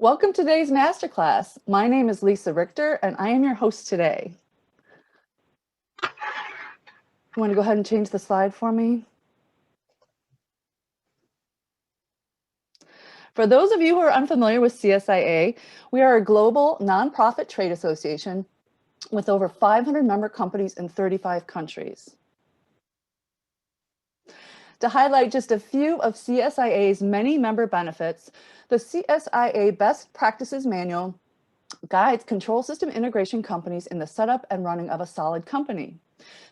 Welcome to today's masterclass. My name is Lisa Richter and I am your host today. You want to go ahead and change the slide for me? For those of you who are unfamiliar with CSIA, we are a global nonprofit trade association with over 500 member companies in 35 countries. To highlight just a few of CSIA's many member benefits, the CSIA Best Practices Manual guides control system integration companies in the setup and running of a solid company.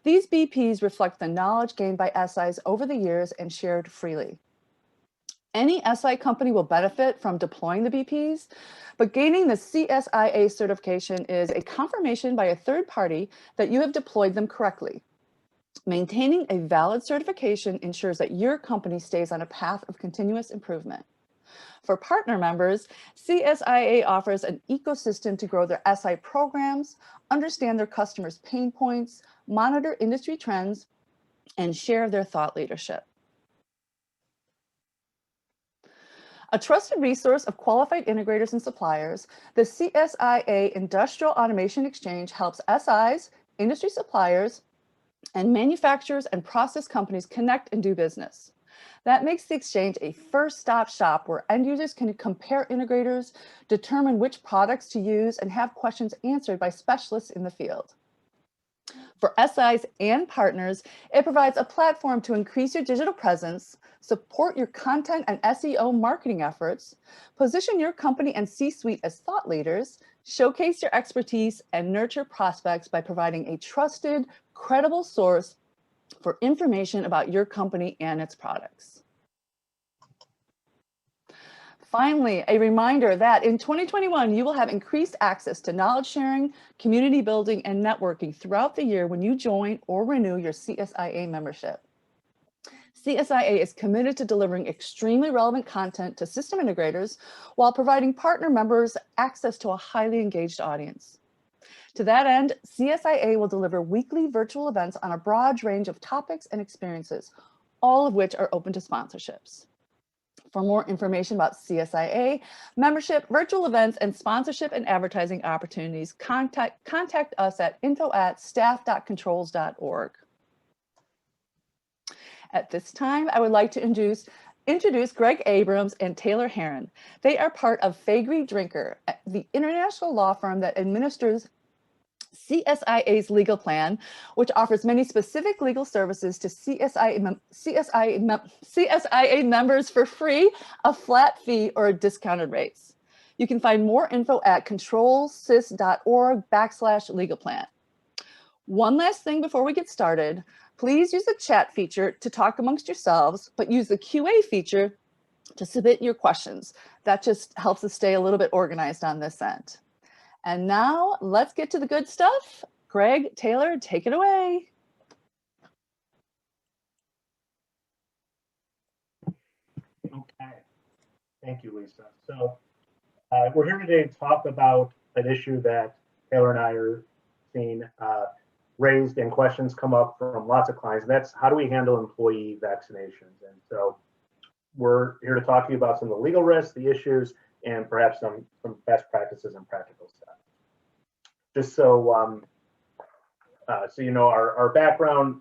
These BPs reflect the knowledge gained by SIs over the years and shared freely. Any SI company will benefit from deploying the BPs, but gaining the CSIA certification is a confirmation by a third party that you have deployed them correctly. Maintaining a valid certification ensures that your company stays on a path of continuous improvement. For partner members, CSIA offers an ecosystem to grow their SI programs, understand their customers' pain points, monitor industry trends, and share their thought leadership. A trusted resource of qualified integrators and suppliers, the CSIA Industrial Automation Exchange helps SIs, industry suppliers, and manufacturers and process companies connect and do business. That makes the exchange a first-stop shop where end users can compare integrators, determine which products to use, and have questions answered by specialists in the field. For SIs and partners, it provides a platform to increase your digital presence, support your content and SEO marketing efforts, position your company and C-suite as thought leaders, showcase your expertise, and nurture prospects by providing a trusted, credible source for information about your company and its products. Finally, a reminder that in 2021, you will have increased access to knowledge sharing, community building, and networking throughout the year when you join or renew your CSIA membership. CSIA is committed to delivering extremely relevant content to system integrators while providing partner members access to a highly engaged audience. To that end, CSIA will deliver weekly virtual events on a broad range of topics and experiences, all of which are open to sponsorships. For more information about CSIA, membership, virtual events, and sponsorship and advertising opportunities, contact us at info@staff.controls.org. At this time, I would like to introduce Greg Abrams and Taylor Heron. They are part of Faegre Drinker, the international law firm that administers CSIA's legal plan, which offers many specific legal services to CSIA members for free, a flat fee, or discounted rates. You can find more info at controlsys.org/legal-plan. One last thing before we get started, please use the chat feature to talk amongst yourselves, but use the QA feature to submit your questions. That just helps us stay a little bit organized on this end. And now let's get to the good stuff. Greg, Taylor, take it away. Okay, thank you, Lisa. So we're here today to talk about an issue that Taylor and I are seeing raised and questions come up from lots of clients. And that's how do we handle employee vaccinations? And so we're here to talk to you about some of the legal risks, the issues, and perhaps some best practices and practical steps. Just so you know our background,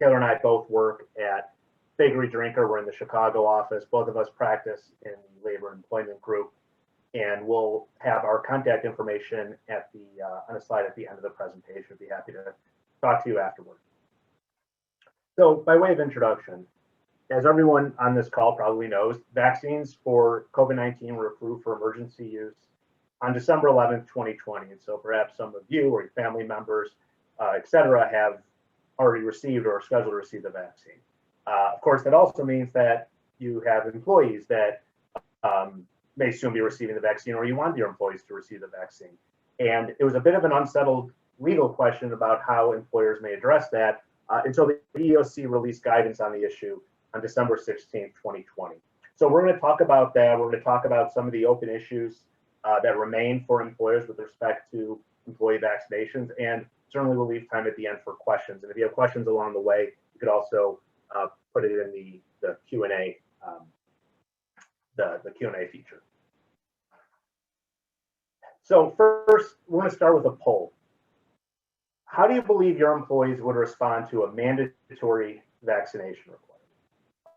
Taylor and I both work at Faegre Drinker. We're in the Chicago office. Both of us practice in the labor employment group, and we'll have our contact information at the on a slide at the end of the presentation. I'd be happy to talk to you afterward. So by way of introduction, as everyone on this call probably knows, vaccines for COVID-19 were approved for emergency use on December 11th, 2020. And so perhaps some of you or your family members, et cetera, have already received or are scheduled to receive the vaccine. Of course, that also means that you have employees that may soon be receiving the vaccine, or you want your employees to receive the vaccine. And it was a bit of an unsettled legal question about how employers may address that until the EEOC released guidance on the issue on December 16th, 2020. So we're going to talk about that. We're going to talk about some of the open issues that remain for employers with respect to employee vaccinations, and certainly we'll leave time at the end for questions. And if you have questions along the way, you could also put it in the Q&A, the Q&A feature. So first, we're going to start with a poll. How do you believe your employees would respond to a mandatory vaccination requirement?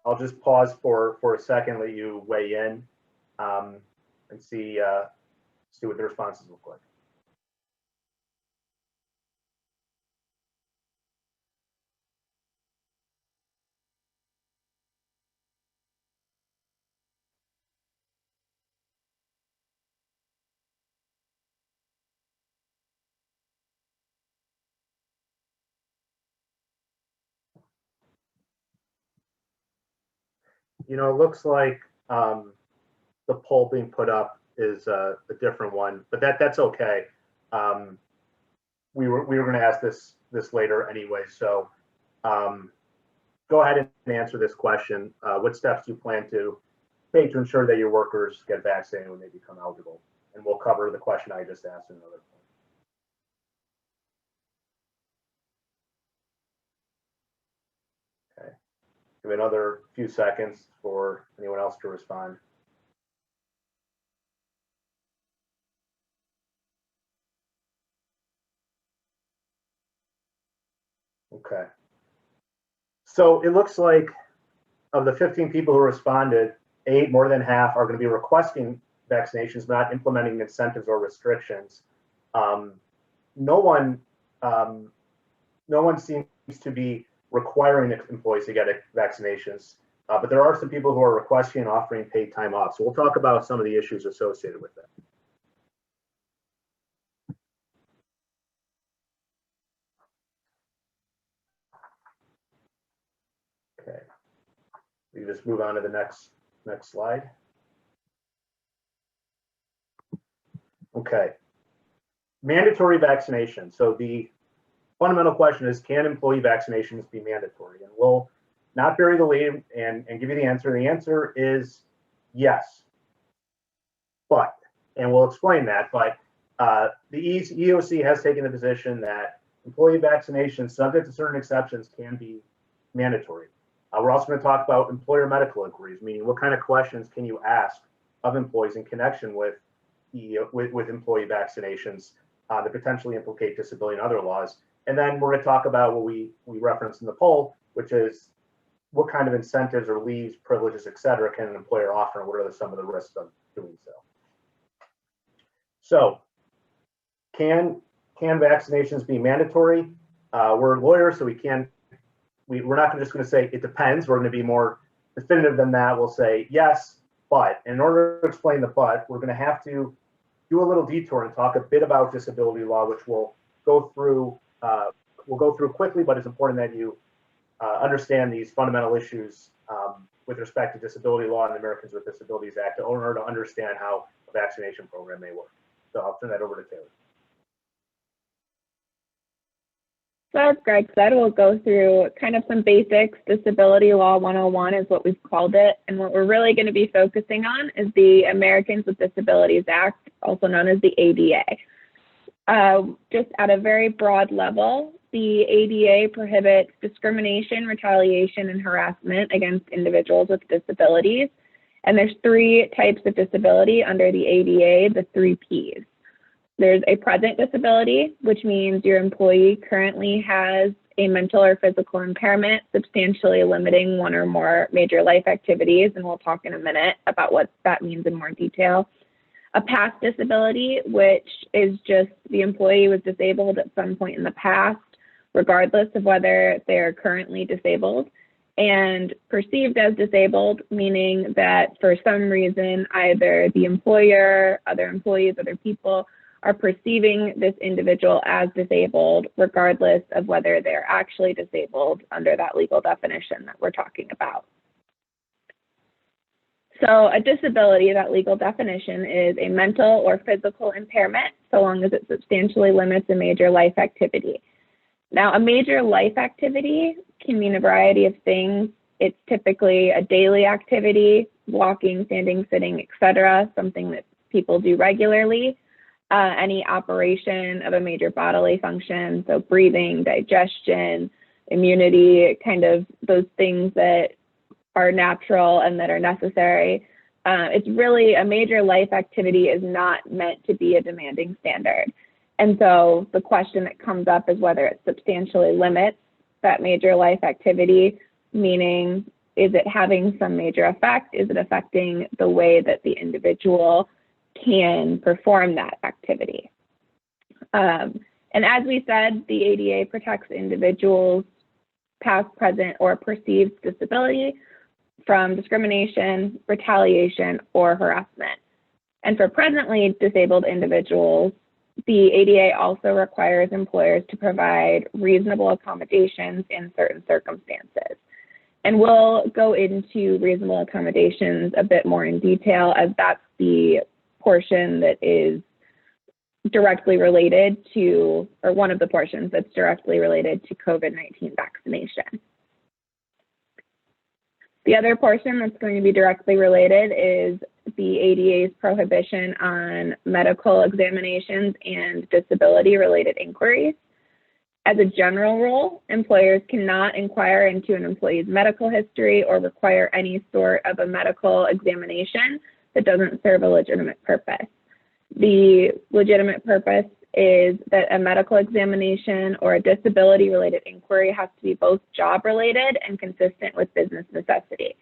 I'll just pause for a second, let you weigh in, and see what the responses look like. You know, it looks like the poll being put up is a different one, but that's okay. We were going to ask this later anyway, so go ahead and answer this question. What steps do you plan to take to ensure that your workers get vaccinated when they become eligible? And we'll cover the question I just asked in another point. Okay, give it another few seconds for anyone else to respond. Okay. So it looks like of the 15 people who responded, 8, more than half, are going to be requesting vaccinations, not implementing incentives or restrictions. No one seems to be requiring employees to get vaccinations, but there are some people who are requesting and offering paid time off. So we'll talk about some of the issues associated with that. Okay, we just move on to the next slide. Okay, mandatory vaccination. So the fundamental question is, can employee vaccinations be mandatory? And we'll not bury the lead and give you the answer. The answer is yes, but, and we'll explain that, but the EOC has taken the position that employee vaccinations, subject to certain exceptions, can be mandatory. We're also going to talk about employer medical inquiries, meaning what kind of questions can you ask of employees in connection with employee vaccinations that potentially implicate disability and other laws. And then we're going to talk about what we referenced in the poll, which is what kind of incentives or leaves, privileges, et cetera, can an employer offer, and what are some of the risks of doing so. So can vaccinations be mandatory? We're lawyers, so we're not just going to say it depends. We're going to be more definitive than that. We'll say yes, but. And in order to explain the but, we're going to have to do a little detour and talk a bit about disability law, which we'll go through quickly, but it's important that you understand these fundamental issues with respect to disability law and the Americans with Disabilities Act in order to understand how a vaccination program may work. So I'll turn that over to Taylor. So as Greg said, we'll go through kind of some basics. Disability Law 101 is what we've called it. And what we're really going to be focusing on is the Americans with Disabilities Act, also known as the ADA. Just at a very broad level, the ADA prohibits discrimination, retaliation, and harassment against individuals with disabilities. And there's 3 types of disability under the ADA, the 3 Ps. There's a present disability, which means your employee currently has a mental or physical impairment, substantially limiting one or more major life activities, and we'll talk in a minute about what that means in more detail. A past disability, which is just the employee was disabled at some point in the past, regardless of whether they're currently disabled. And perceived as disabled, meaning that for some reason, either the employer, other employees, other people are perceiving this individual as disabled, regardless of whether they're actually disabled under that legal definition that we're talking about. So a disability, that legal definition, is a mental or physical impairment, so long as it substantially limits a major life activity. Now, a major life activity can mean a variety of things. It's typically a daily activity, walking, standing, sitting, etc., something that people do regularly. Any operation of a major bodily function, so breathing, digestion, immunity, kind of those things that are natural and that are necessary. It's really a major life activity is not meant to be a demanding standard. And so the question that comes up is whether it substantially limits that major life activity, meaning is it having some major effect? Is it affecting the way that the individual can perform that activity? And as we said, the ADA protects individuals' past, present, or perceived disability from discrimination, retaliation, or harassment. And for presently disabled individuals, the ADA also requires employers to provide reasonable accommodations in certain circumstances. And we'll go into reasonable accommodations a bit more in detail, as that's the portion that is directly related to, or one of the portions that's directly related to COVID-19 vaccination. The other portion that's going to be directly related is the ADA's prohibition on medical examinations and disability-related inquiries. As a general rule, employers cannot inquire into an employee's medical history or require any sort of a medical examination that doesn't serve a legitimate purpose. The legitimate purpose is that a medical examination or a disability-related inquiry has to be both job-related and consistent with business necessity.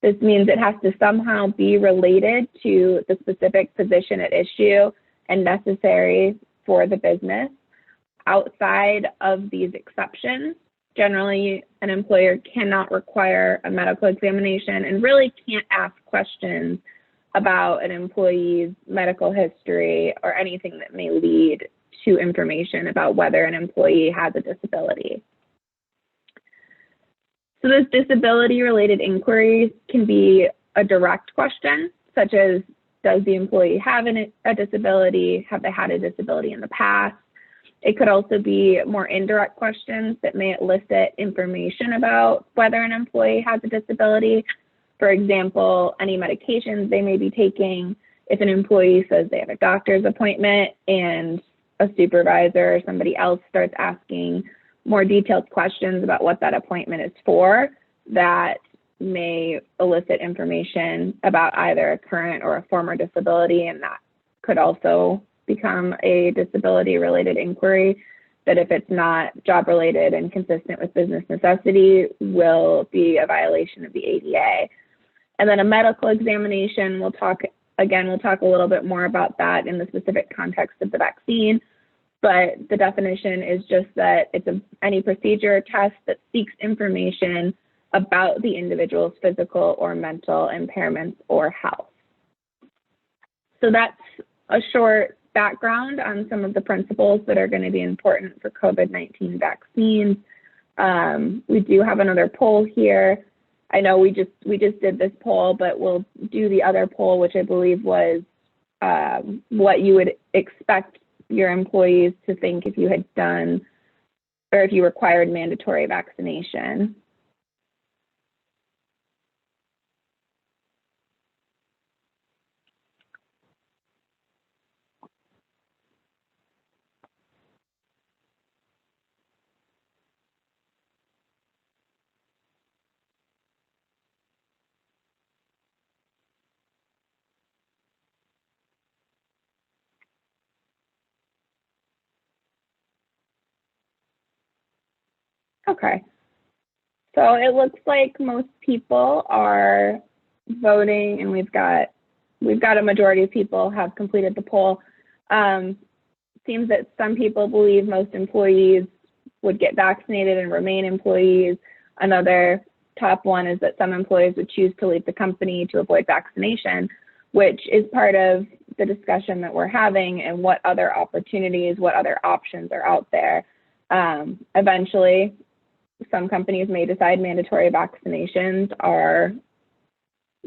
This means it has to somehow be related to the specific position at issue and necessary for the business. Outside of these exceptions, generally an employer cannot require a medical examination and really can't ask questions about an employee's medical history or anything that may lead to information about whether an employee has a disability. So those disability-related inquiries can be a direct question, such as, does the employee have a disability? Have they had a disability in the past? It could also be more indirect questions that may elicit information about whether an employee has a disability. For example, any medications they may be taking. If an employee says they have a doctor's appointment and a supervisor or somebody else starts asking more detailed questions about what that appointment is for, that may elicit information about either a current or a former disability, and that could also become a disability-related inquiry that, if it's not job-related and consistent with business necessity, will be a violation of the ADA. And then a medical examination, we'll talk a little bit more about that in the specific context of the vaccine, but the definition is just that it's any procedure or test that seeks information about the individual's physical or mental impairments or health. So that's a short background on some of the principles that are going to be important for COVID-19 vaccines. We do have another poll here. I know we just did this poll, but we'll do the other poll, which I believe was what you would expect your employees to think if you had done, or if you required mandatory vaccination. Okay, so it looks like most people are voting, and we've got a majority of people have completed the poll. Seems that some people believe most employees would get vaccinated and remain employees. Another top one is that some employees would choose to leave the company to avoid vaccination, which is part of the discussion that we're having and what other opportunities, what other options are out there. Eventually, some companies may decide mandatory vaccinations are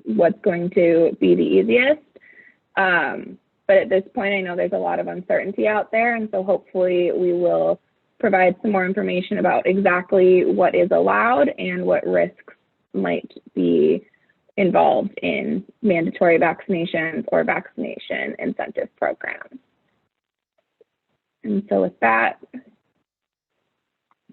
what's going to be the easiest. But at this point, I know there's a lot of uncertainty out there. And so hopefully we will provide some more information about exactly what is allowed and what risks might be involved in mandatory vaccinations or vaccination incentive programs. And so with that, I'll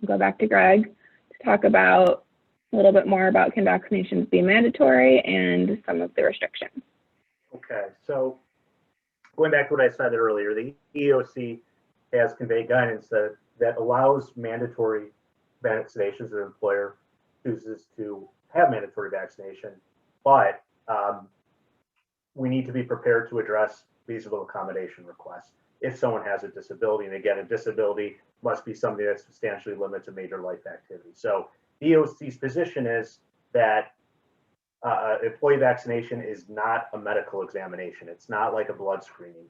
go back to Greg to talk about a little bit more about, can vaccinations be mandatory and some of the restrictions. Okay, so going back to what I said earlier, the EEOC has conveyed guidance that allows mandatory vaccinations if an employer chooses to have mandatory vaccination, but we need to be prepared to address reasonable accommodation requests if someone has a disability. And again, a disability must be something that substantially limits a major life activity. So EEOC's position is that employee vaccination is not a medical examination. It's not like a blood screening.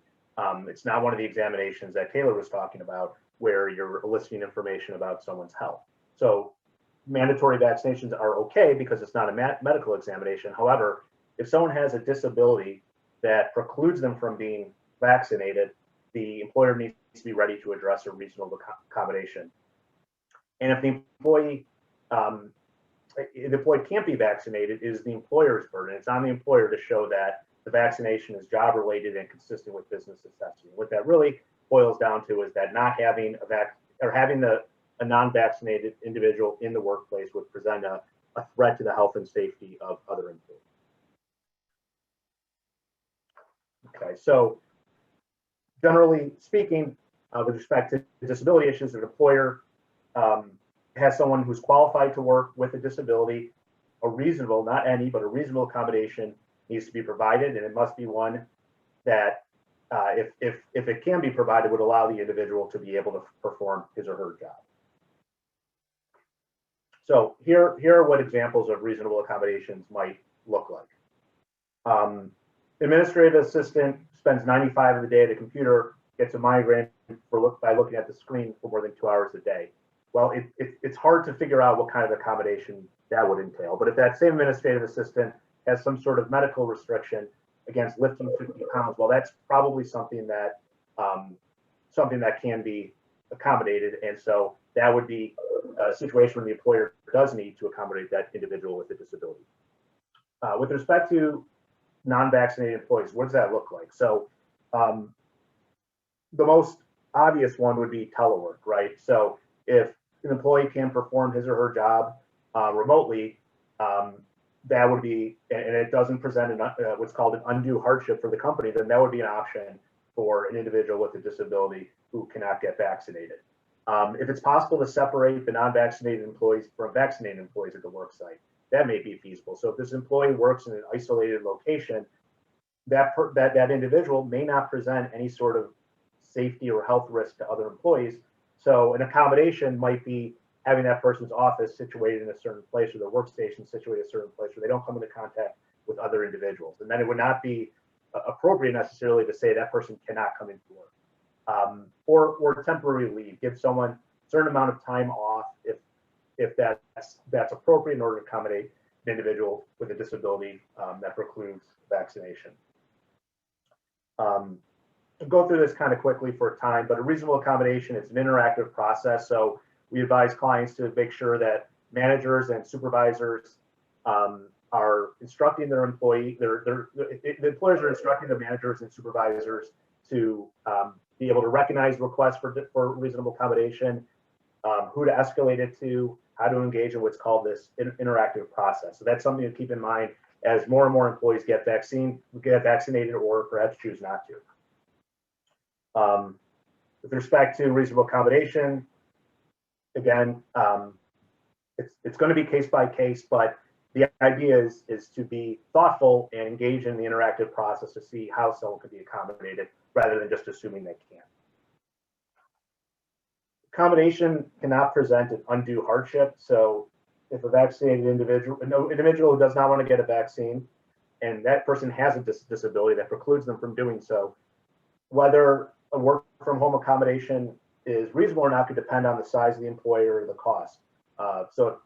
It's not one of the examinations that Taylor was talking about where you're eliciting information about someone's health. So mandatory vaccinations are okay because it's not a medical examination. However, if someone has a disability that precludes them from being vaccinated, the employer needs to be ready to address a reasonable accommodation. And if the employee can't be vaccinated, it is the employer's burden. It's on the employer to show that the vaccination is job related and consistent with business necessity. What that really boils down to is that not having having a non-vaccinated individual in the workplace would present a threat to the health and safety of other employees. Okay, so generally speaking, with respect to disability issues, an employer has someone who's qualified to work with a disability, a reasonable, not any, but a reasonable accommodation needs to be provided, and it must be one that, if it can be provided, would allow the individual to be able to perform his or her job. So here are what examples of reasonable accommodations might look like. Administrative assistant spends 95 of the day at a computer, gets a migraine by looking at the screen for more than 2 hours a day. Well, it's hard to figure out what kind of accommodation that would entail. But if that same administrative assistant has some sort of medical restriction against lifting 50 pounds, well, that's probably something that can be accommodated. And so that would be a situation where the employer does need to accommodate that individual with a disability. With respect to non-vaccinated employees, what does that look like? So the most obvious one would be telework, right? So if an employee can perform his or her job remotely, that would be, and it doesn't present what's called an undue hardship for the company, then that would be an option for an individual with a disability who cannot get vaccinated. If it's possible to separate the non-vaccinated employees from vaccinated employees at the work site, that may be feasible. So if this employee works in an isolated location, that individual may not present any sort of safety or health risk to other employees. So an accommodation might be having that person's office situated in a certain place or their workstation situated in a certain place where they don't come into contact with other individuals. And then it would not be appropriate necessarily to say that person cannot come into work. Or temporary leave, give someone a certain amount of time off if that's appropriate in order to accommodate an individual with a disability that precludes vaccination. I'll go through this kind of quickly for time, but a reasonable accommodation is an interactive process. So we advise clients to make sure that managers and supervisors are instructing their the employers are instructing the managers and supervisors to be able to recognize requests for reasonable accommodation, who to escalate it to, how to engage in what's called this interactive process. So that's something to keep in mind as more and more employees get vaccinated or perhaps choose not to. With respect to reasonable accommodation, again, it's going to be case by case, but the idea is to be thoughtful and engage in the interactive process to see how someone could be accommodated rather than just assuming they can. Accommodation cannot present an undue hardship. So if a vaccinated individual who does not want to get a vaccine and that person has a disability that precludes them from doing so, whether a work from home accommodation is reasonable or not could depend on the size of the employer or the cost. So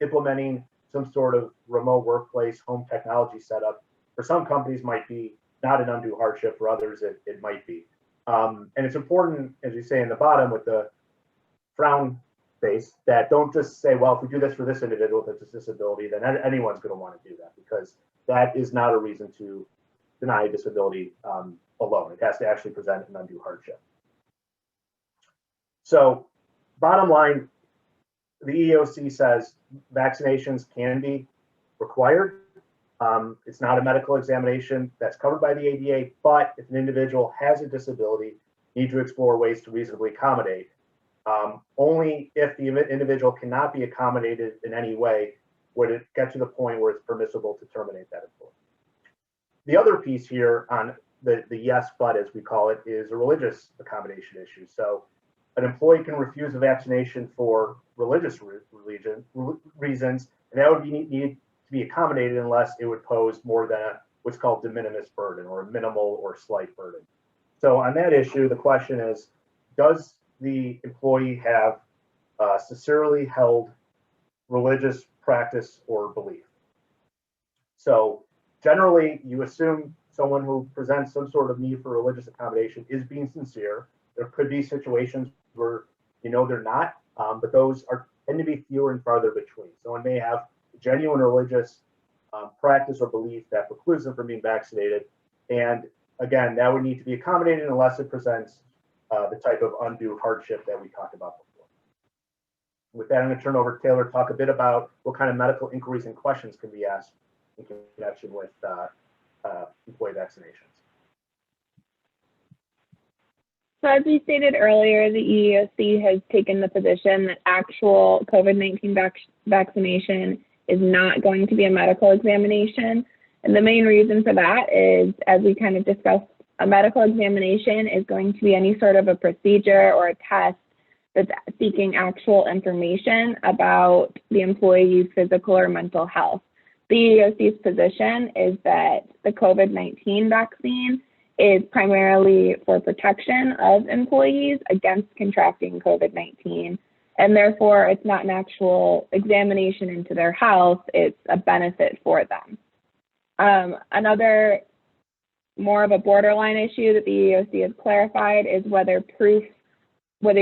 implementing some sort of remote workplace home technology setup for some companies might be not an undue hardship, for others it might be. And it's important, as you say in the bottom with the frown face, that don't just say, well, if we do this for this individual with a disability, then anyone's going to want to do that, because that is not a reason to deny a disability alone. It has to actually present an undue hardship. So bottom line, the EEOC says vaccinations can be required It's not a medical examination that's covered by the ADA, but if an individual has a disability, need to explore ways to reasonably accommodate. Only if the individual cannot be accommodated in any way would it get to the point where it's permissible to terminate that employee. The other piece here on the yes, but as we call it, is a religious accommodation issue. So an employee can refuse a vaccination for religious reasons, and that would need to be accommodated unless it would pose more than what's called de minimis burden, or a minimal or slight burden. So on that issue, the question is, does the employee have sincerely held religious practice or belief? So generally, you assume someone who presents some sort of need for religious accommodation is being sincere. There could be situations where they're not, but those tend to be fewer and farther between. Someone may have genuine religious practice or belief that precludes them from being vaccinated, and again, that would need to be accommodated unless it presents the type of undue hardship that we talked about before. With that, I'm going to turn over to Taylor to talk a bit about what kind of medical inquiries and questions can be asked in connection with employee vaccinations. So as we stated earlier, the EEOC has taken the position that actual COVID-19 vaccination is not going to be a medical examination. And the main reason for that is, as we kind of discussed, a medical examination is going to be any sort of a procedure or a test that's seeking actual information about the employee's physical or mental health. The EEOC's position is that the COVID-19 vaccine is primarily for protection of employees against contracting COVID-19, and therefore it's not an actual examination into their health, it's a benefit for them. Another more of a borderline issue that the EEOC has clarified is whether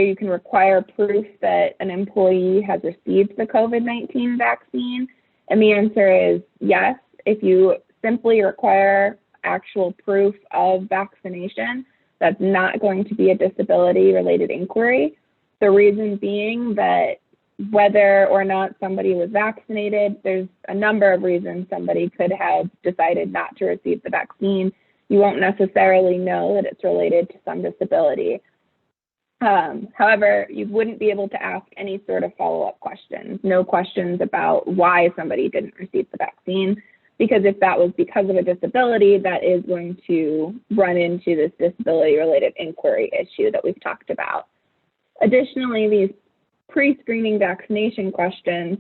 you can require proof that an employee has received the COVID-19 vaccine. And the answer is yes. If you simply require actual proof of vaccination, that's not going to be a disability-related inquiry. The reason being that whether or not somebody was vaccinated, there's a number of reasons somebody could have decided not to receive the vaccine. You won't necessarily know that it's related to some disability. However, you wouldn't be able to ask any sort of follow-up questions, no questions about why somebody didn't receive the vaccine, because if that was because of a disability, that is going to run into this disability-related inquiry issue that we've talked about. Additionally, these pre-screening vaccination questions,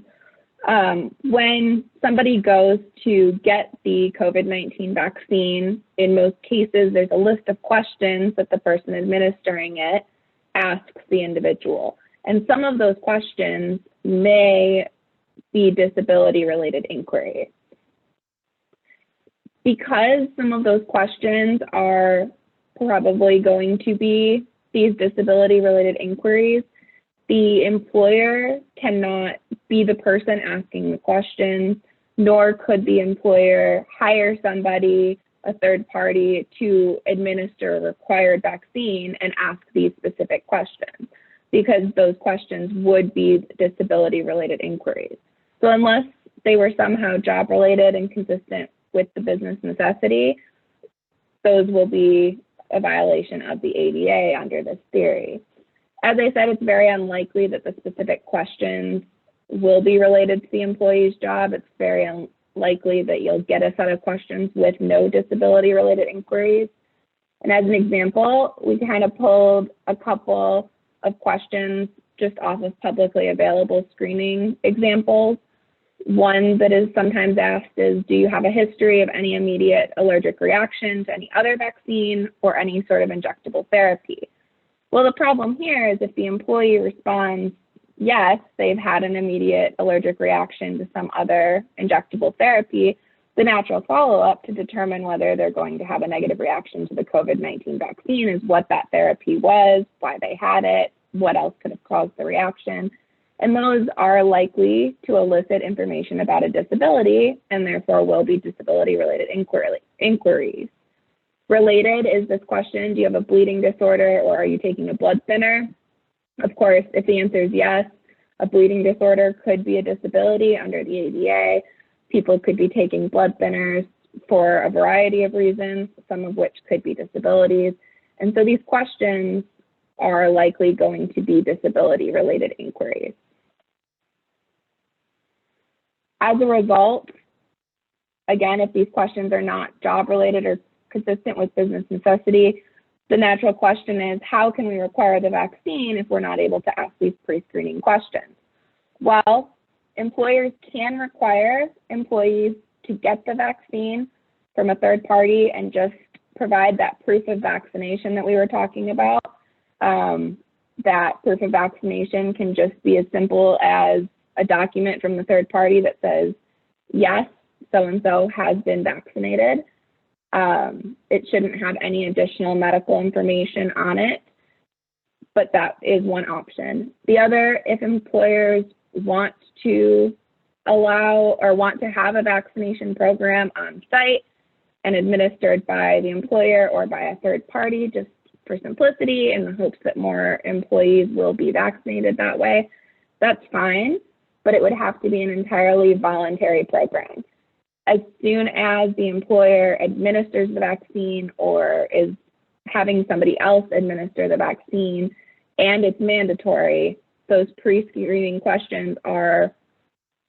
when somebody goes to get the COVID-19 vaccine, in most cases, there's a list of questions that the person administering it asks the individual. And some of those questions may be disability-related inquiries. Because some of those questions are probably going to be these disability-related inquiries, the employer cannot be the person asking the questions, nor could the employer hire somebody, a third party, to administer a required vaccine and ask these specific questions, because those questions would be disability-related inquiries. So unless they were somehow job-related and consistent with the business necessity, those will be a violation of the ADA under this theory. As I said, it's very unlikely that the specific questions will be related to the employee's job. It's very unlikely that you'll get a set of questions with no disability-related inquiries. And as an example, we kind of pulled a couple of questions just off of publicly available screening examples. One that is sometimes asked is, do you have a history of any immediate allergic reaction to any other vaccine or any sort of injectable therapy? Well, the problem here is if the employee responds, yes, they've had an immediate allergic reaction to some other injectable therapy, the natural follow-up to determine whether they're going to have a negative reaction to the COVID-19 vaccine is what that therapy was, why they had it, what else could have caused the reaction. And those are likely to elicit information about a disability and therefore will be disability-related inquiries. Related is this question, do you have a bleeding disorder or are you taking a blood thinner? Of course, if the answer is yes, a bleeding disorder could be a disability under the ADA. People could be taking blood thinners for a variety of reasons, some of which could be disabilities. And so these questions are likely going to be disability-related inquiries. As a result, again, if these questions are not job-related or consistent with business necessity, the natural question is, how can we require the vaccine if we're not able to ask these pre-screening questions? Well, employers can require employees to get the vaccine from a third party and just provide that proof of vaccination that we were talking about. That proof of vaccination can just be as simple as a document from the third party that says, yes, so-and-so has been vaccinated. It shouldn't have any additional medical information on it, but that is one option. The other, if employers want to allow or want to have a vaccination program on site and administered by the employer or by a third party, just for simplicity in the hopes that more employees will be vaccinated that way, that's fine, but it would have to be an entirely voluntary program. As soon as the employer administers the vaccine or is having somebody else administer the vaccine and it's mandatory, those pre-screening questions are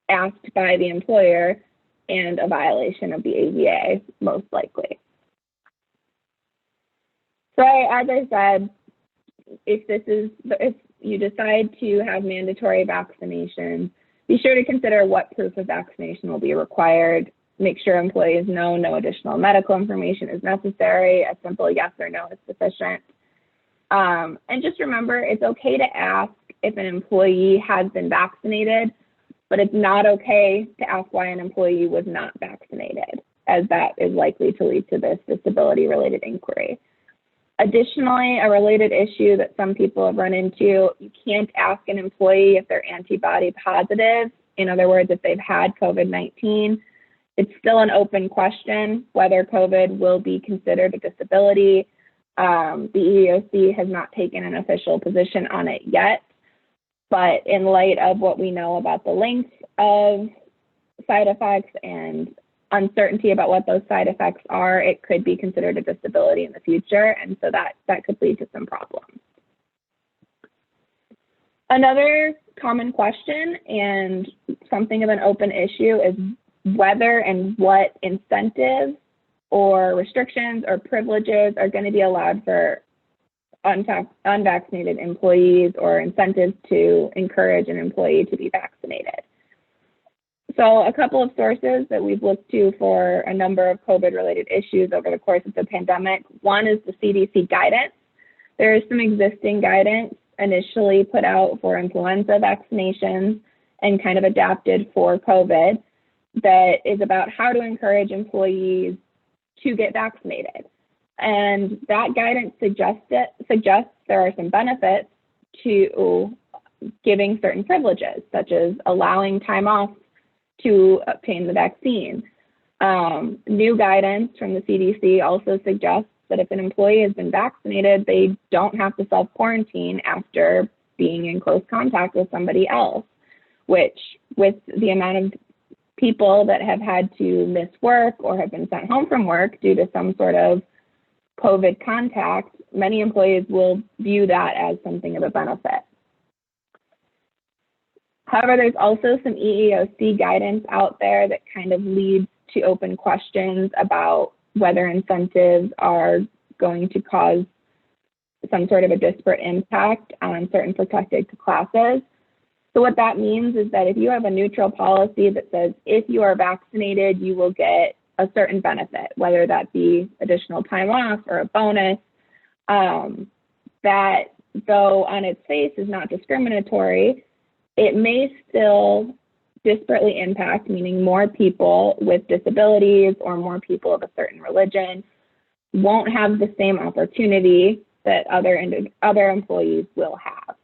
asked by the employer and a violation of the AVA, most likely. So as I said, if you decide to have mandatory vaccination, be sure to consider what proof of vaccination will be required. Make sure employees know no additional medical information is necessary. A simple yes or no is sufficient. And just remember, it's okay to ask if an employee has been vaccinated, but it's not okay to ask why an employee was not vaccinated, as that is likely to lead to this disability-related inquiry. Additionally, a related issue that some people have run into, you can't ask an employee if they're antibody positive. In other words, if they've had COVID-19. It's still an open question whether COVID will be considered a disability. The EEOC has not taken an official position on it yet, but in light of what we know about the length of side effects and uncertainty about what those side effects are, it could be considered a disability in the future, and so that could lead to some problems. Another common question and something of an open issue is whether and what incentives or restrictions or privileges are going to be allowed for unvaccinated employees, or incentives to encourage an employee to be vaccinated. So a couple of sources that we've looked to for a number of COVID-related issues over the course of the pandemic. One is the CDC guidance. There is some existing guidance initially put out for influenza vaccinations and kind of adapted for COVID that is about how to encourage employees to get vaccinated. And that guidance suggests there are some benefits to giving certain privileges, such as allowing time off to obtain the vaccine. New guidance from the CDC also suggests that if an employee has been vaccinated, they don't have to self-quarantine after being in close contact with somebody else, which, with the amount of people that have had to miss work or have been sent home from work due to some sort of COVID contact, many employees will view that as something of a benefit. However, there's also some EEOC guidance out there that kind of leads to open questions about whether incentives are going to cause some sort of a disparate impact on certain protected classes. So what that means is that if you have a neutral policy that says if you are vaccinated, you will get a certain benefit, whether that be additional time off or a bonus, that though on its face is not discriminatory, it may still disparately impact, meaning more people with disabilities or more people of a certain religion won't have the same opportunity that other employees will have.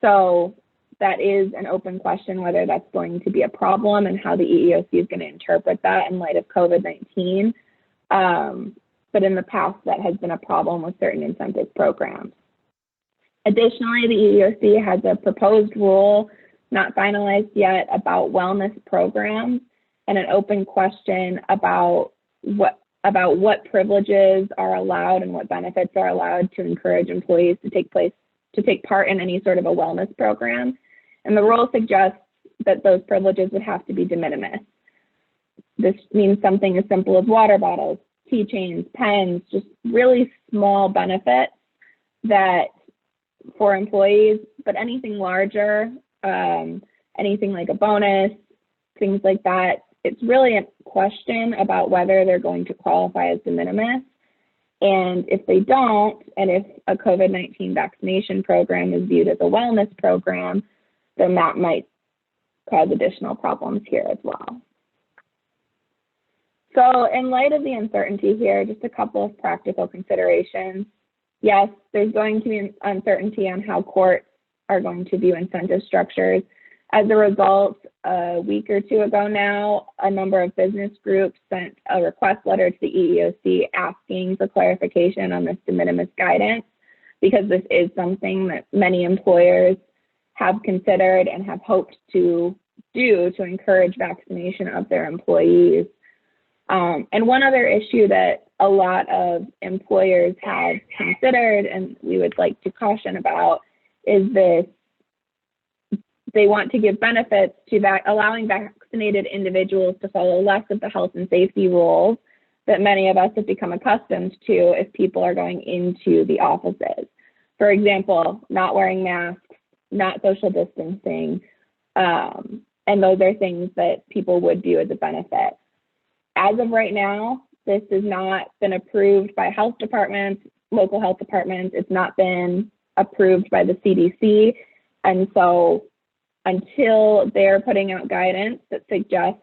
So that is an open question whether that's going to be a problem and how the EEOC is going to interpret that in light of COVID-19. But in the past, that has been a problem with certain incentive programs. Additionally, the EEOC has a proposed rule, not finalized yet, about wellness programs and an open question about what privileges are allowed and what benefits are allowed to encourage employees to take part in any sort of a wellness program. And the rule suggests that those privileges would have to be de minimis. This means something as simple as water bottles, keychains, pens, just really small benefits that for employees, but anything larger, anything like a bonus, things like that, it's really a question about whether they're going to qualify as de minimis. And if they don't, and if a COVID-19 vaccination program is viewed as a wellness program, then that might cause additional problems here as well. So in light of the uncertainty here, just a couple of practical considerations. Yes, there's going to be uncertainty on how courts are going to view incentive structures. As a result, a week or two ago now, a number of business groups sent a request letter to the EEOC asking for clarification on this de minimis guidance, because this is something that many employers have considered and have hoped to do to encourage vaccination of their employees. And one other issue that a lot of employers have considered and we would like to caution about is this: they want to give benefits to allowing vaccinated individuals to follow less of the health and safety rules that many of us have become accustomed to if people are going into the offices. For example, not wearing masks, not social distancing, and those are things that people would view as a benefit. As of right now, this has not been approved by health departments, local health departments. It's not been approved by the CDC. And so until they're putting out guidance that suggests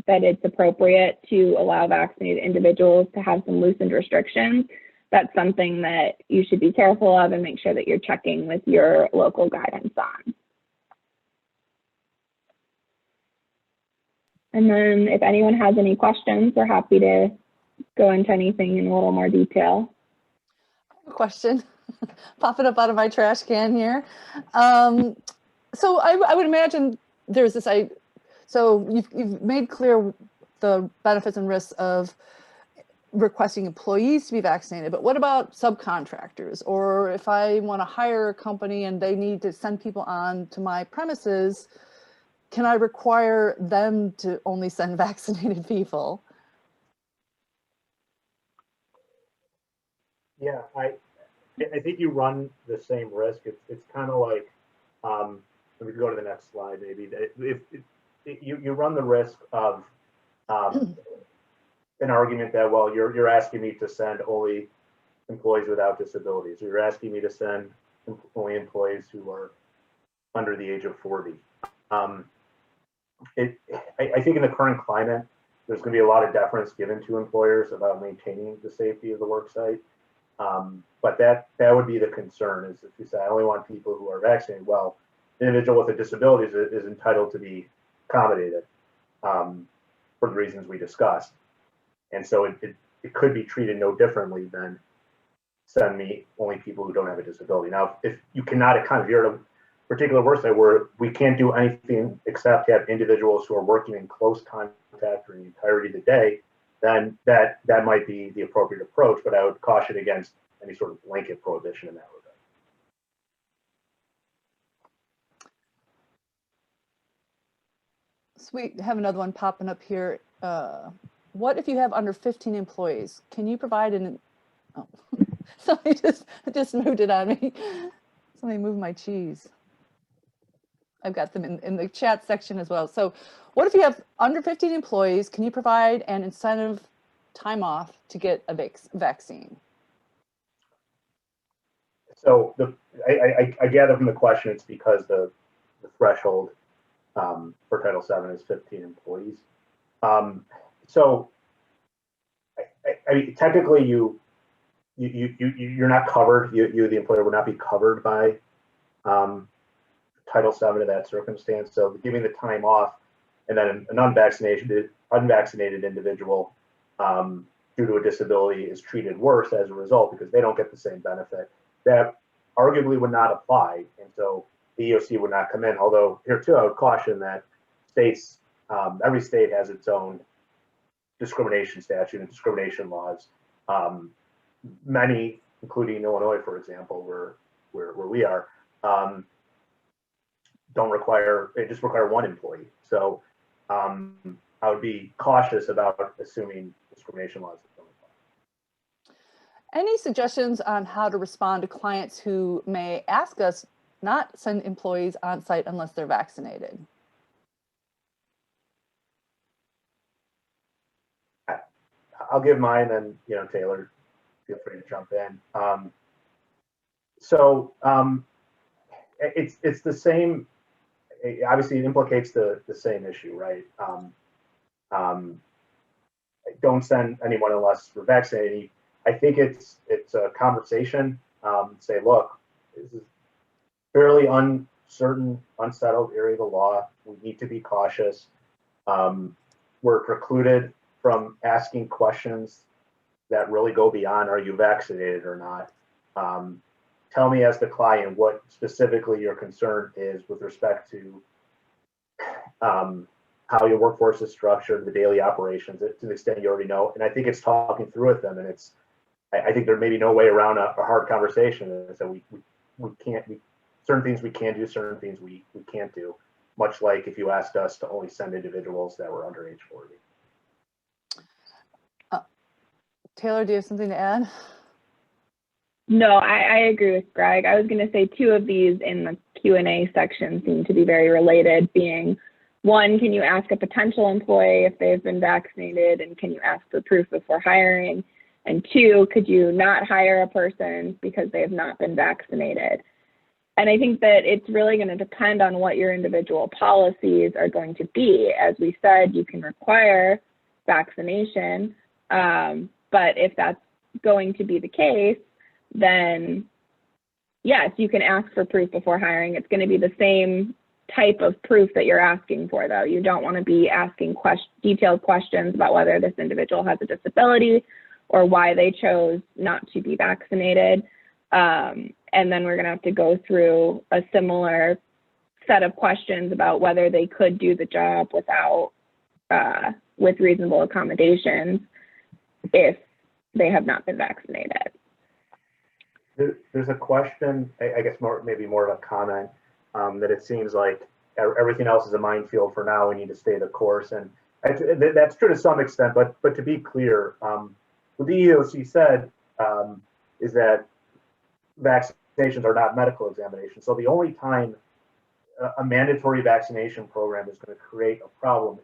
that it's appropriate to allow vaccinated individuals to have some loosened restrictions, that's something that you should be careful of and make sure that you're checking with your local guidance on. And then if anyone has any questions, we're happy to go into anything in a little more detail. I have a question popping up out of my trash can here. So I would imagine there's this, so you've made clear the benefits and risks of requesting employees to be vaccinated, but what about subcontractors? Or if I want to hire a company and they need to send people on to my premises, can I require them to only send vaccinated people? Yeah, I think you run the same risk. It's kind of like, let me go to the next slide maybe. If you run the risk of an argument that, well, you're asking me to send only employees without disabilities, or you're asking me to send only employees who are under the age of 40. I think in the current climate, there's going to be a lot of deference given to employers about maintaining the safety of the work site. But that would be the concern, is if you say, I only want people who are vaccinated. Well, an individual with a disability is entitled to be accommodated for the reasons we discussed. And so it could be treated no differently than send me only people who don't have a disability. Now, if you cannot accommodate, you're at a particular work site where we can't do anything except have individuals who are working in close contact for the entirety of the day, then that might be the appropriate approach, but I would caution against any sort of blanket prohibition in that regard. So we have another one popping up here. What if you have under 15 employees? Can you provide an, oh, somebody just moved it on me. Somebody moved my cheese. I've got them in the chat section as well. So what if you have under 15 employees? Can you provide an incentive time off to get a vaccine? So I gather from the question, it's because the threshold for Title VII is 15 employees. So I mean, technically you're not covered. You the employer would not be covered by Title VII in that circumstance. So giving the time off, and then an unvaccinated individual due to a disability is treated worse as a result because they don't get the same benefit. That arguably would not apply, and so the EOC would not come in. Although here too, I would caution that states every state has its own discrimination statute and discrimination laws. Many, including Illinois, for example, where we are, don't require, they just require one employee. So I would be cautious about assuming discrimination laws don't apply. Any suggestions on how to respond to clients who may ask us not send employees on site unless they're vaccinated? I'll give mine, and Taylor, feel free to jump in. It's the same. Obviously, it implicates the same issue, right? Don't send anyone unless we're vaccinated. I think it's a conversation. Say, look, this is fairly uncertain, unsettled area of the law. We need to be cautious. We're precluded from asking questions that really go beyond, are you vaccinated or not? Tell me as the client what specifically your concern is with respect to how your workforce is structured, the daily operations, to the extent you already know. And I think it's talking through with them, and I think there may be no way around a hard conversation. So we can't, certain things we can do, certain things we can't do, much like if you asked us to only send individuals that were under age 40. Taylor, do you have something to add? No, I agree with Greg. I was going to say two of these in the Q&A section seem to be very related, being one, can you ask a potential employee if they've been vaccinated, and can you ask for proof before hiring? And two, could you not hire a person because they have not been vaccinated? And I think that it's really going to depend on what your individual policies are going to be. As we said, you can require vaccination, but if that's going to be the case, then yes, you can ask for proof before hiring. It's going to be the same type of proof that you're asking for, though. You don't want to be asking detailed questions about whether this individual has a disability or why they chose not to be vaccinated. And then we're going to have to go through a similar set of questions about whether they could do the job without, with reasonable accommodations if they have not been vaccinated. There's a question, I guess maybe more of a comment, that it seems like everything else is a minefield for now. We need to stay the course, and that's true to some extent. But to be clear, what the EEOC said is that vaccinations are not medical examinations. So the only time a mandatory vaccination program is going to create a problem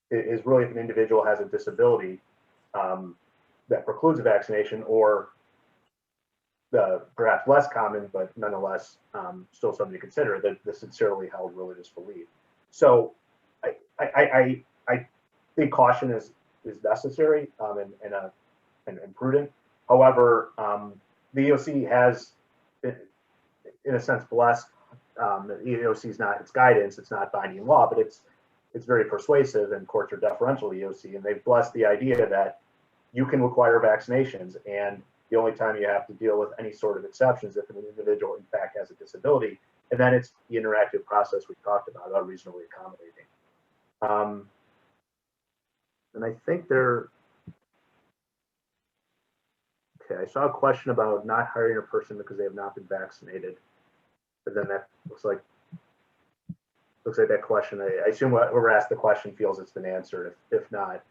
is really if an individual has a disability that precludes a vaccination, or perhaps less common, but nonetheless still something to consider, the sincerely held religious belief. So I think caution is necessary and prudent. However, the EEOC has, in a sense, blessed. The EEOC is not its guidance; it's not binding law, but it's very persuasive, and courts are deferential to the EEOC, and they've blessed the idea that you can require vaccinations, and the only time you have to deal with any sort of exceptions if an individual in fact has a disability, and then it's the interactive process we talked about reasonably accommodating. And I think okay, I saw a question about not hiring a person because they have not been vaccinated, but then that looks like that question, I assume whoever asked the question feels it's been answered. If not,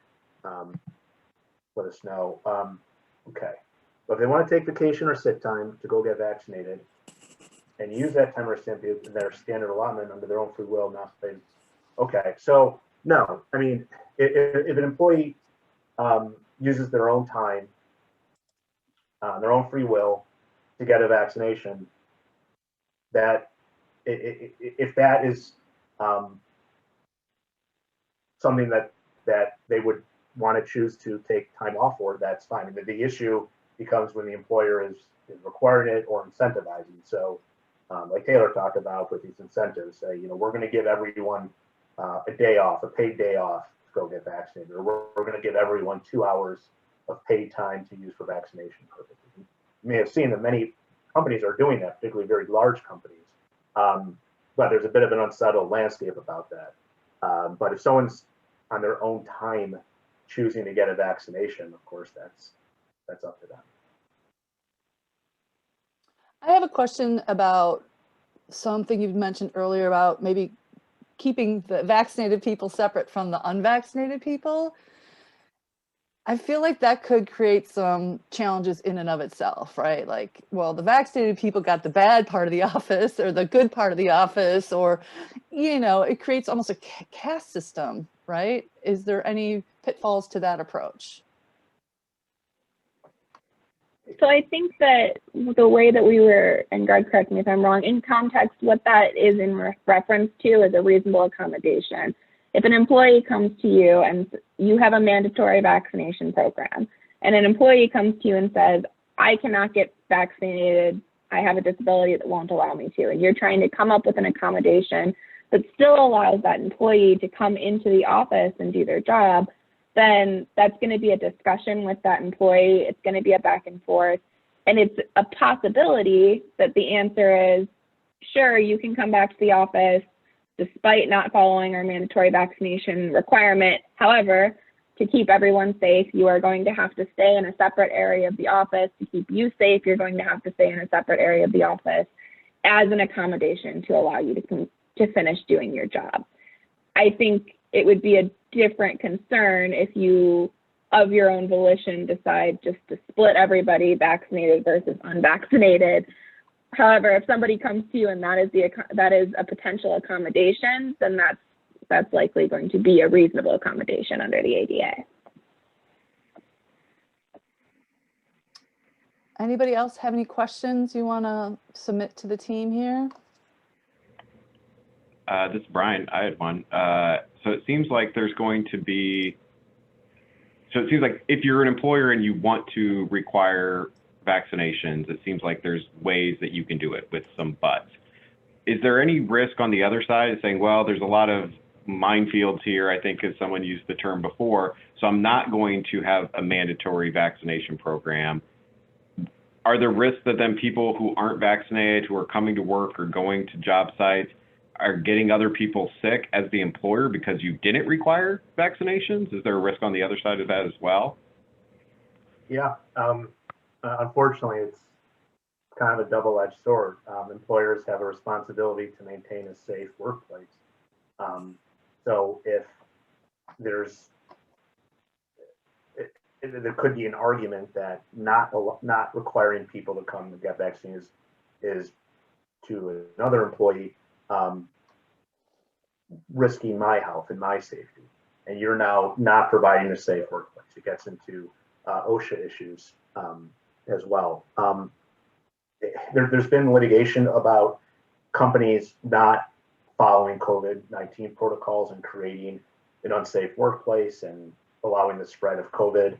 let us know. Okay. But if they want to take vacation or sick time to go get vaccinated and use that time or their standard allotment under their own free will, not paid. Okay, so no, I mean, if an employee uses their own time, their own free will to get a vaccination, that if that is something that they would want to choose to take time off for, that's fine. I mean, the issue becomes when the employer is requiring it or incentivizing. So like Taylor talked about with these incentives, say, we're going to give everyone a day off, a paid day off to go get vaccinated, or we're going to give everyone 2 hours of paid time to use for vaccination purposes. You may have seen that many companies are doing that, particularly very large companies, but there's a bit of an unsettled landscape about that. But if someone's on their own time choosing to get a vaccination, of course, that's up to them. I have a question about something you've mentioned earlier about maybe keeping the vaccinated people separate from the unvaccinated people. I feel like that could create some challenges in and of itself, right? Like, well, the vaccinated people got the bad part of the office or the good part of the office, or, you know, it creates almost a caste system, right? Is there any pitfalls to that approach? So I think that the way that we were, and Greg, correct me if I'm wrong, in context, what that is in reference to is a reasonable accommodation. If an employee comes to you and you have a mandatory vaccination program, and an employee comes to you and says, I cannot get vaccinated, I have a disability that won't allow me to, and you're trying to come up with an accommodation that still allows that employee to come into the office and do their job, then that's going to be a discussion with that employee. It's going to be a back and forth. And it's a possibility that the answer is, sure, you can come back to the office despite not following our mandatory vaccination requirement. However, to keep everyone safe, you are going to have to stay in a separate area of the office. To keep you safe, you're going to have to stay in a separate area of the office as an accommodation to allow you to finish doing your job. I think it would be a different concern if you, of your own volition, decide just to split everybody vaccinated versus unvaccinated. However, if somebody comes to you and that is a potential accommodation, then that's likely going to be a reasonable accommodation under the ADA. Anybody else have any questions you want to submit to the team here? This is Brian. I had one. So it seems like there's going to be, so it seems like if you're an employer and you want to require vaccinations, it seems like there's ways that you can do it with some buts. Is there any risk on the other side of saying, well, there's a lot of minefields here, I think as someone used the term before, so I'm not going to have a mandatory vaccination program? Are there risks that then people who aren't vaccinated, who are coming to work or going to job sites, are getting other people sick as the employer because you didn't require vaccinations? Is there a risk on the other side of that as well? Yeah, unfortunately, it's kind of a double-edged sword. Employers have a responsibility to maintain a safe workplace. So if there could be an argument that not requiring people to come to get vaccines is to another employee risking my health and my safety, and you're now not providing a safe workplace. It gets into OSHA issues as well. There's been litigation about companies not following COVID-19 protocols and creating an unsafe workplace and allowing the spread of COVID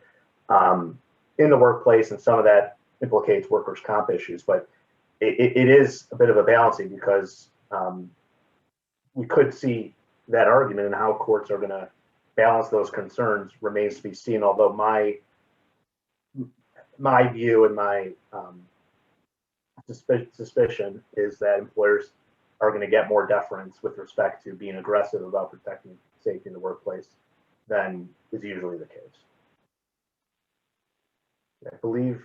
in the workplace, and some of that implicates workers' comp issues. But it is a bit of a balancing, because we could see that argument, and how courts are going to balance those concerns remains to be seen. Although my view and my suspicion is that employers are going to get more deference with respect to being aggressive about protecting safety in the workplace than is usually the case. I believe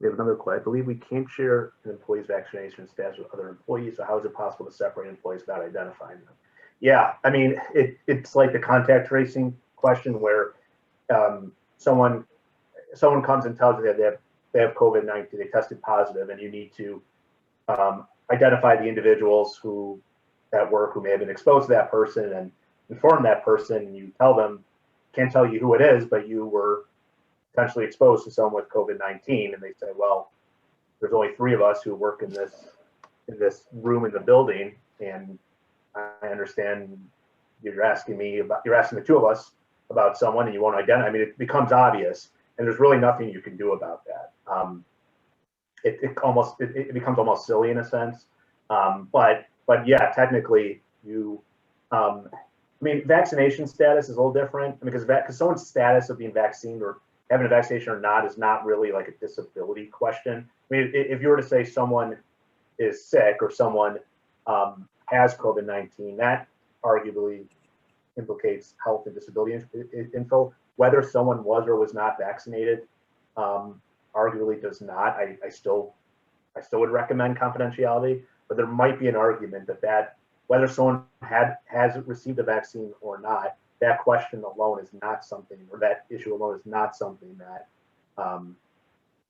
we have another question. I believe we can't share an employee's vaccination status with other employees. So how is it possible to separate employees without identifying them? Yeah, I mean, it's like the contact tracing question, where someone comes and tells you that they have COVID-19, they tested positive, and you need to identify the individuals who at work who may have been exposed to that person and inform that person. And you tell them, can't tell you who it is, but you were potentially exposed to someone with COVID-19, and they say, well, there's only 3 of us who work in this room in the building, and I understand you're asking the 2 of us about someone, and you won't identify. I mean, it becomes obvious, and there's really nothing you can do about that. It becomes almost silly in a sense, but yeah, technically you. I mean, vaccination status is a little different, because someone's status of being vaccinated or having a vaccination or not is not really like a disability question. I mean, if you were to say someone is sick or someone has COVID-19, that arguably implicates health and disability info. Whether someone was or was not vaccinated, arguably does not. I still would recommend confidentiality, but there might be an argument that whether someone has received a vaccine or not, that question alone is not something, or that issue alone is not something that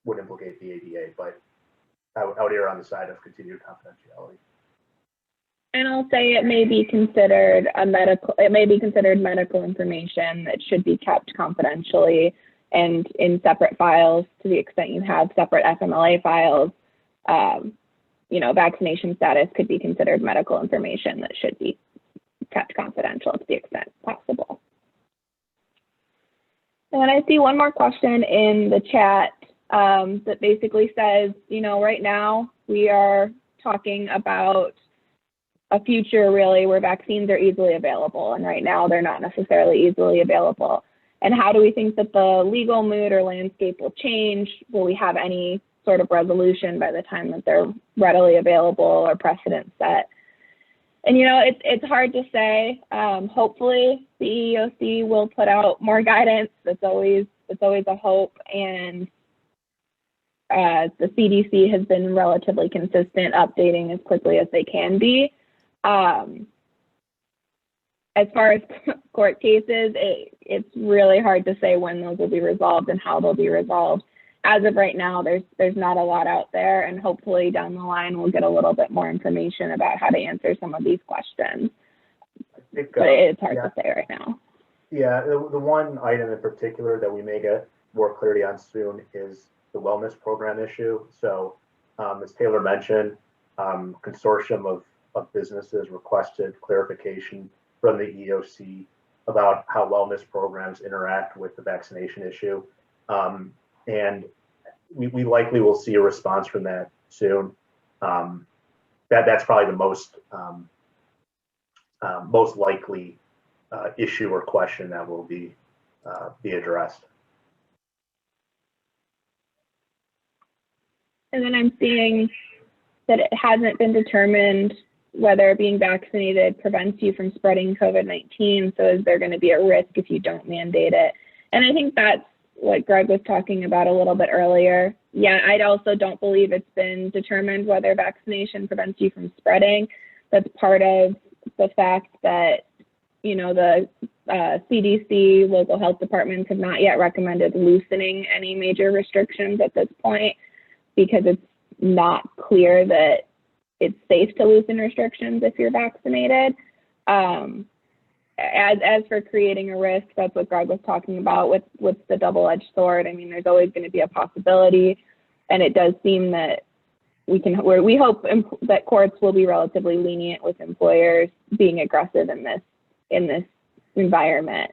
would implicate the ADA. But I would err on the side of continued confidentiality. And I'll say it may be considered medical information that should be kept confidentially and in separate files to the extent you have separate FMLA files. You know, vaccination status could be considered medical information that should be kept confidential to the extent possible. And then I see one more question in the chat that basically says, you know, right now we are talking about a future really where vaccines are easily available, and right now they're not necessarily easily available. And how do we think that the legal mood or landscape will change? Will we have any sort of resolution by the time that they're readily available or precedent set? And, you know, it's hard to say. Hopefully the EEOC will put out more guidance. It's always a hope. And the CDC has been relatively consistent, updating as quickly as they can be. As far as court cases, it's really hard to say when those will be resolved and how they'll be resolved. As of right now, there's not a lot out there, and hopefully down the line we'll get a little bit more information about how to answer some of these questions. But it's hard to say right now. Yeah, the one item in particular that we may get more clarity on soon is the wellness program issue. So as Taylor mentioned, consortium of businesses requested clarification from the EEOC about how wellness programs interact with the vaccination issue. And we likely will see a response from that soon. That's probably the most likely issue or question that will be addressed. And then I'm seeing that it hasn't been determined whether being vaccinated prevents you from spreading COVID-19. So is there going to be a risk if you don't mandate it? And I think that's what Greg was talking about a little bit earlier. Yeah, I also don't believe it's been determined whether vaccination prevents you from spreading. That's part of the fact that, you know, the CDC, local health departments have not yet recommended loosening any major restrictions at this point, because it's not clear that it's safe to loosen restrictions if you're vaccinated. As for creating a risk, that's what Greg was talking about with the double-edged sword. I mean, there's always going to be a possibility, and it does seem that we hope that courts will be relatively lenient with employers being aggressive in this environment.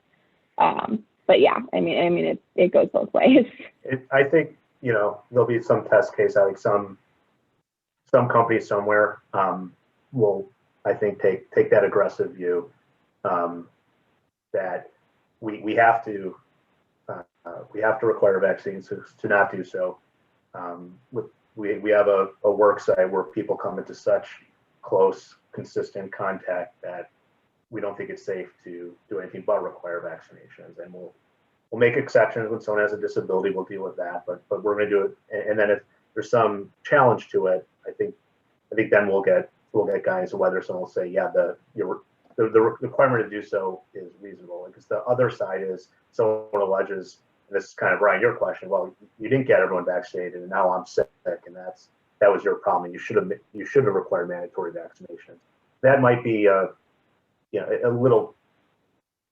But yeah, I mean, it goes both ways. I think, you know, there'll be some test case. I think some company somewhere will, I think, take that aggressive view. That we have to require vaccines to not do so. We have a work site where people come into such close, consistent contact that we don't think it's safe to do anything but require vaccinations. And we'll make exceptions when someone has a disability. We'll deal with that, but we're going to do it. And then if there's some challenge to it, I think then we'll get guidance on whether someone will say, yeah, the requirement to do so is reasonable. Because the other side is someone alleges, and this is kind of, Brian, your question, well, you didn't get everyone vaccinated and now I'm sick, and that was your problem. You should have required mandatory vaccinations. That might be a little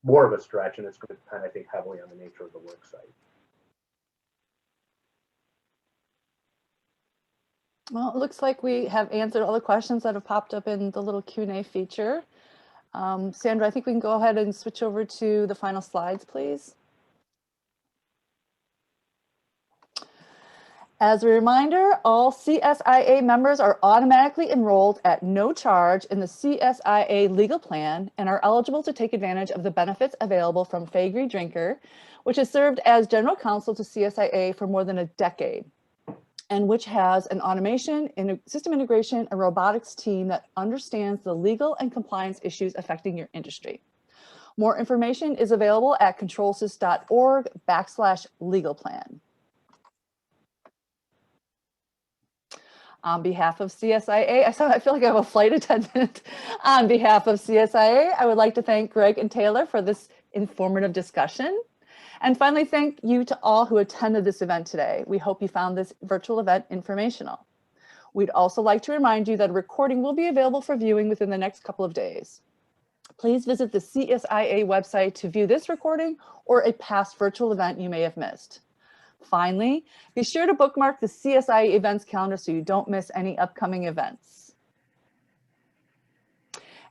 more of a stretch, and it's going to depend, I think, heavily on the nature of the work site. Well, it looks like we have answered all the questions that have popped up in the little Q&A feature. Sandra, I think we can go ahead and switch over to the final slides, please. As a reminder, all CSIA members are automatically enrolled at no charge in the CSIA legal plan and are eligible to take advantage of the benefits available from Faegre Drinker, which has served as general counsel to CSIA for more than a decade, and which has an automation, system integration, and robotics team that understands the legal and compliance issues affecting your industry. More information is available at controlsys.org/legalplan. On behalf of CSIA, I feel like I have a flight attendant. On behalf of CSIA, I would like to thank Greg and Taylor for this informative discussion. And finally, thank you to all who attended this event today. We hope you found this virtual event informational. We'd also like to remind you that a recording will be available for viewing within the next couple of days. Please visit the CSIA website to view this recording or a past virtual event you may have missed. Finally, be sure to bookmark the CSIA events calendar so you don't miss any upcoming events.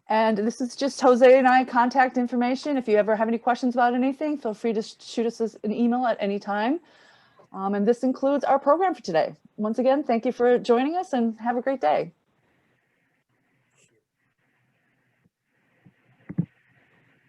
And this is just Jose and I contact information. If you ever have any questions about anything, feel free to shoot us an email at any time. And this includes our program for today. Once again, thank you for joining us and have a great day.